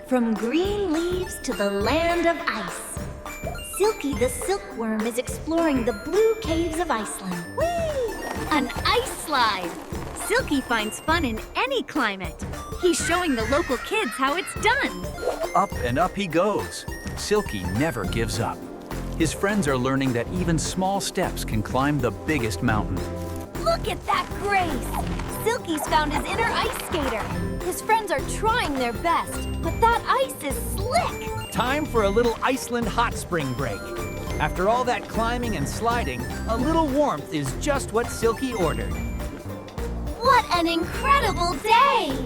From green leaves to the land of ice. Silky the silkworm is exploring the blue caves of Iceland. Whee! An ice slide. Silky finds fun in any climate. He's showing the local kids how it's done. Up and up he goes. Silky never gives up. His friends are learning that even small steps can climb the biggest mountain. Look at that grace! Silky's found his inner ice skater. His friends are trying their best, but that ice is slick. Time for a little Iceland hot spring break. After all that climbing and sliding, a little warmth is just what Silky ordered. What an incredible day!